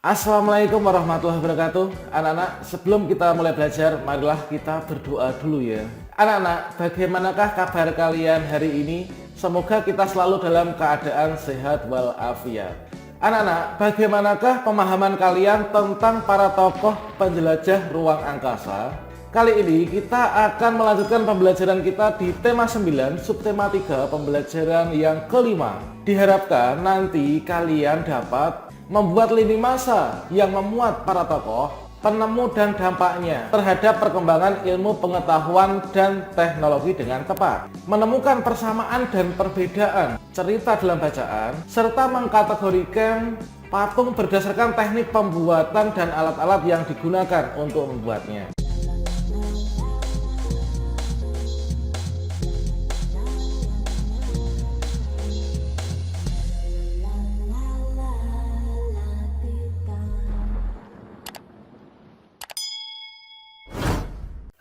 Assalamualaikum warahmatullahi wabarakatuh. Anak-anak, sebelum kita mulai belajar, marilah kita berdoa dulu ya. Anak-anak, bagaimanakah kabar kalian hari ini? Semoga kita selalu dalam keadaan sehat walafiat. Anak-anak, bagaimanakah pemahaman kalian tentang para tokoh penjelajah ruang angkasa? Kali ini kita akan melanjutkan pembelajaran kita di tema 9, subtema 3, pembelajaran yang kelima. Diharapkan nanti kalian dapat membuat lini masa yang memuat para tokoh, penemu dan dampaknya terhadap perkembangan ilmu pengetahuan dan teknologi dengan tepat, menemukan persamaan dan perbedaan cerita dalam bacaan, serta mengkategorikan patung berdasarkan teknik pembuatan dan alat-alat yang digunakan untuk membuatnya.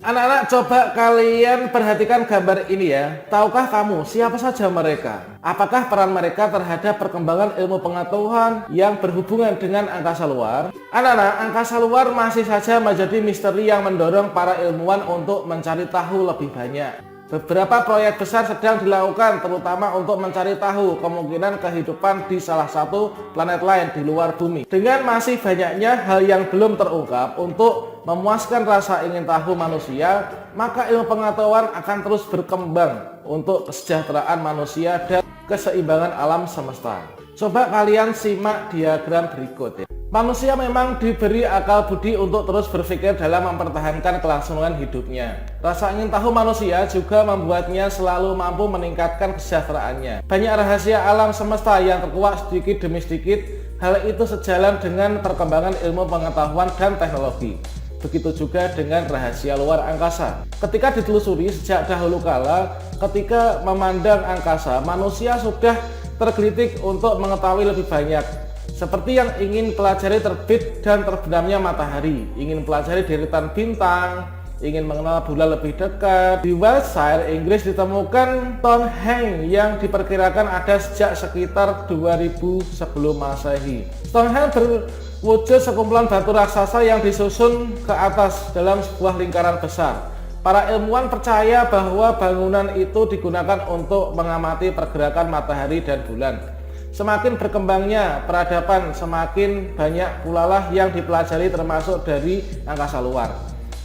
Anak-anak, coba kalian perhatikan gambar ini ya. Tahukah kamu siapa saja mereka? Apakah peran mereka terhadap perkembangan ilmu pengetahuan yang berhubungan dengan angkasa luar? Anak-anak, angkasa luar masih saja menjadi misteri yang mendorong para ilmuwan untuk mencari tahu lebih banyak. Beberapa proyek besar sedang dilakukan terutama untuk mencari tahu kemungkinan kehidupan di salah satu planet lain di luar bumi. Dengan masih banyaknya hal yang belum terungkap untuk memuaskan rasa ingin tahu manusia, maka ilmu pengetahuan akan terus berkembang untuk kesejahteraan manusia dan keseimbangan alam semesta. Coba kalian simak diagram berikut ya. Manusia memang diberi akal budi untuk terus berpikir dalam mempertahankan kelangsungan hidupnya. Rasa ingin tahu manusia juga membuatnya selalu mampu meningkatkan kesejahteraannya. Banyak rahasia alam semesta yang terkuak sedikit demi sedikit. Hal itu sejalan dengan perkembangan ilmu pengetahuan dan teknologi. Begitu juga dengan rahasia luar angkasa. Ketika ditelusuri sejak dahulu kala, ketika memandang angkasa, manusia sudah tergelitik untuk mengetahui lebih banyak. Seperti yang ingin pelajari terbit dan terbenamnya matahari, ingin pelajari deretan bintang, ingin mengenal bulan lebih dekat. Di Wiltshire, Inggris ditemukan Stonehenge yang diperkirakan ada sejak sekitar 2000 sebelum Masehi. Stonehenge berwujud sekumpulan batu raksasa yang disusun ke atas dalam sebuah lingkaran besar. Para ilmuwan percaya bahwa bangunan itu digunakan untuk mengamati pergerakan matahari dan bulan. Semakin berkembangnya peradaban, semakin banyak pula lah yang dipelajari termasuk dari angkasa luar.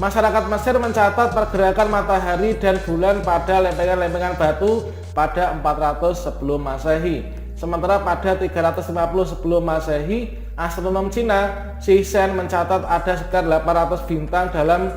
Masyarakat Mesir mencatat pergerakan matahari dan bulan pada lempengan-lempengan batu pada 400 sebelum Masehi. Sementara pada 350 sebelum Masehi, astronom Cina Shi Shen mencatat ada sekitar 800 bintang dalam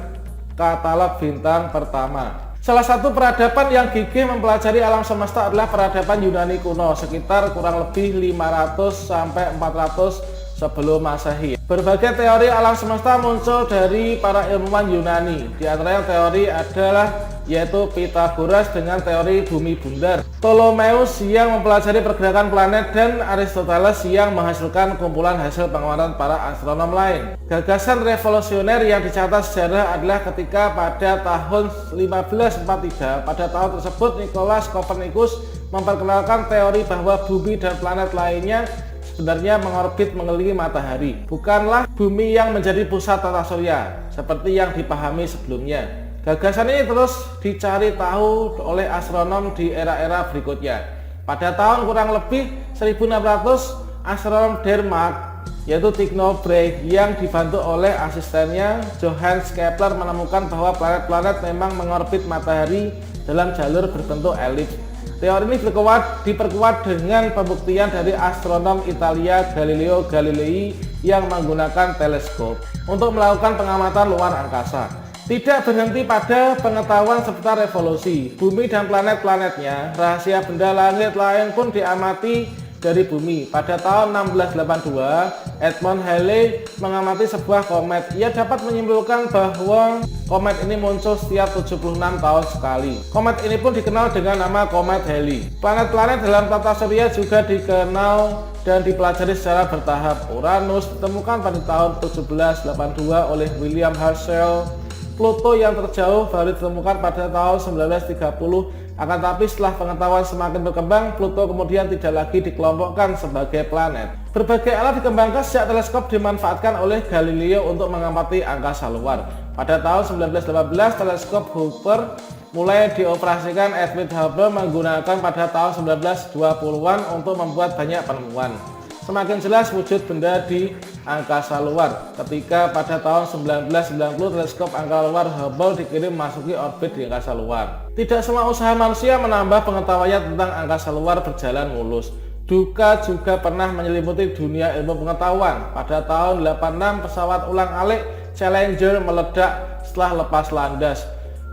katalog bintang pertama. Salah satu peradaban yang gigih mempelajari alam semesta adalah peradaban Yunani kuno sekitar kurang lebih 500 sampai 400 sebelum Masehi. Berbagai teori alam semesta muncul dari para ilmuwan Yunani. Di antara yang teori adalah yaitu Pythagoras dengan teori bumi bundar, Ptolemeus yang mempelajari pergerakan planet, dan Aristoteles yang menghasilkan kumpulan hasil pengamatan para astronom lain. Gagasan revolusioner yang dicatat sejarah adalah ketika pada tahun 1543, pada tahun tersebut Nicolaus Copernicus memperkenalkan teori bahwa bumi dan planet lainnya sebenarnya mengorbit mengelilingi matahari, bukanlah bumi yang menjadi pusat tata surya seperti yang dipahami sebelumnya. Gagasan ini terus dicari tahu oleh astronom di era-era berikutnya. Pada tahun kurang lebih 1600, astronom Denmark yaitu Tycho Brahe yang dibantu oleh asistennya Johannes Kepler menemukan bahwa planet-planet memang mengorbit matahari dalam jalur berbentuk elips. Teori ini diperkuat dengan pembuktian dari astronom Italia Galileo Galilei yang menggunakan teleskop untuk melakukan pengamatan luar angkasa. Tidak berhenti pada pengetahuan seputar revolusi bumi dan planet-planetnya, rahasia benda langit lain pun diamati dari bumi. Pada tahun 1682, Edmond Halley mengamati sebuah komet. Ia dapat menyimpulkan bahwa komet ini muncul setiap 76 tahun sekali. Komet ini pun dikenal dengan nama komet Halley. Planet-planet dalam tata surya juga dikenal dan dipelajari secara bertahap. Uranus ditemukan pada tahun 1782 oleh William Herschel. Pluto yang terjauh baru ditemukan pada tahun 1930 Akan tapi setelah pengetahuan semakin berkembang, Pluto kemudian tidak lagi dikelompokkan sebagai planet. Berbagai alat dikembangkan sejak teleskop dimanfaatkan oleh Galileo untuk mengamati angkasa luar. Pada tahun 1918, teleskop Hubble mulai dioperasikan. Edwin Hubble menggunakan pada tahun 1920-an untuk membuat banyak penemuan. Semakin jelas wujud benda di angkasa luar ketika pada tahun 1990 teleskop angkasa luar Hubble dikirim memasuki orbit di angkasa luar. Tidak semua usaha manusia menambah pengetahuan tentang angkasa luar berjalan mulus. Duka juga pernah menyelimuti dunia ilmu pengetahuan. Pada tahun 86 pesawat ulang-alik Challenger meledak setelah lepas landas.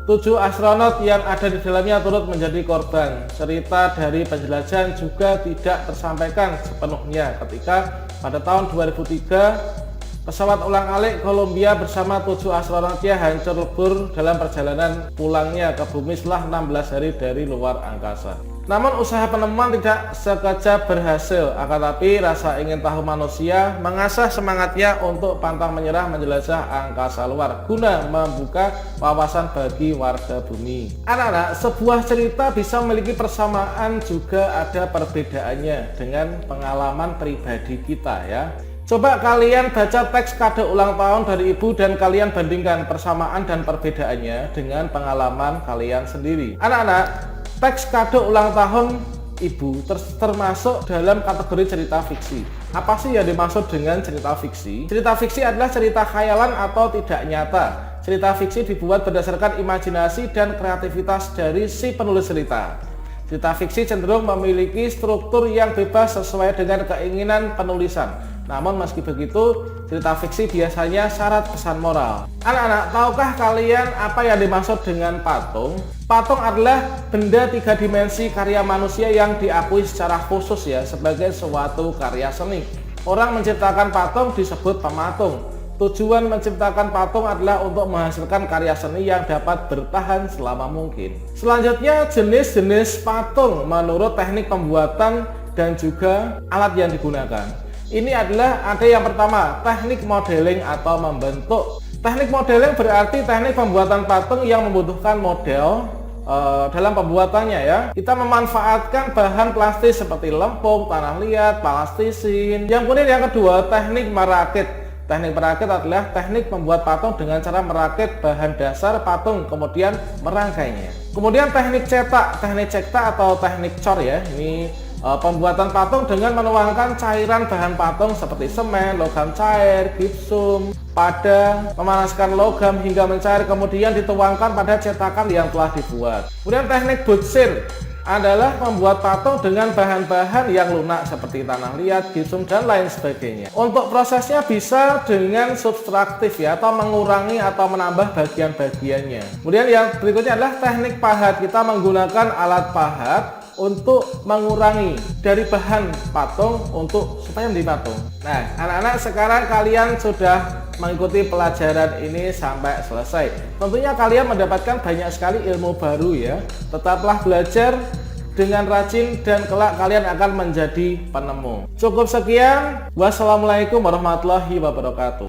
7 astronot yang ada di dalamnya turut menjadi korban. Cerita dari penjelajahan juga tidak tersampaikan sepenuhnya ketika pada tahun 2003 pesawat ulang-alik Columbia bersama 7 astronotnya hancur lebur dalam perjalanan pulangnya ke bumi setelah 16 hari dari luar angkasa. Namun usaha penemuan tidak sekejap berhasil, akan tapi rasa ingin tahu manusia mengasah semangatnya untuk pantang menyerah menjelajah angkasa luar guna membuka wawasan bagi warga bumi. Anak-anak, sebuah cerita bisa memiliki persamaan juga ada perbedaannya dengan pengalaman pribadi kita ya. Coba kalian baca teks kado ulang tahun dari ibu dan kalian bandingkan persamaan dan perbedaannya dengan pengalaman kalian sendiri. Anak-anak, teks kado ulang tahun ibu termasuk dalam kategori cerita fiksi. Apa sih yang dimaksud dengan cerita fiksi? Cerita fiksi adalah cerita khayalan atau tidak nyata. Cerita fiksi dibuat berdasarkan imajinasi dan kreativitas dari si penulis cerita. Cerita fiksi cenderung memiliki struktur yang bebas sesuai dengan keinginan penulisan. Namun meski begitu, cerita fiksi biasanya syarat pesan moral. Anak-anak, tahukah kalian apa yang dimaksud dengan patung? Patung adalah benda 3 dimensi karya manusia yang diakui secara khusus ya sebagai suatu karya seni. Orang menciptakan patung disebut pematung. Tujuan menciptakan patung adalah untuk menghasilkan karya seni yang dapat bertahan selama mungkin. Selanjutnya, jenis-jenis patung menurut teknik pembuatan dan juga alat yang digunakan. Ini adalah ada yang pertama, teknik modeling atau membentuk. Teknik modeling berarti teknik pembuatan patung yang membutuhkan model dalam pembuatannya ya. Kita memanfaatkan bahan plastik seperti lempung, tanah liat, plastisin. Yang kemudian yang kedua, teknik merakit. Teknik merakit adalah teknik membuat patung dengan cara merakit bahan dasar patung kemudian merangkainya. Kemudian teknik cetak atau teknik cor ya. Ini pembuatan patung dengan menuangkan cairan bahan patung seperti semen, logam cair, gipsum, pada memanaskan logam hingga mencair kemudian dituangkan pada cetakan yang telah dibuat. Kemudian teknik butsir adalah membuat patung dengan bahan-bahan yang lunak seperti tanah liat, gipsum dan lain sebagainya. Untuk prosesnya bisa dengan subtraktif ya, atau mengurangi atau menambah bagian-bagiannya. Kemudian yang berikutnya adalah teknik pahat. Kita menggunakan alat pahat untuk mengurangi dari bahan patung supaya menjadi patung. Nah, anak-anak, sekarang kalian sudah mengikuti pelajaran ini sampai selesai. Tentunya kalian mendapatkan banyak sekali ilmu baru ya. Tetaplah belajar dengan rajin dan kelak kalian akan menjadi penemu. Cukup sekian. Wassalamualaikum warahmatullahi wabarakatuh.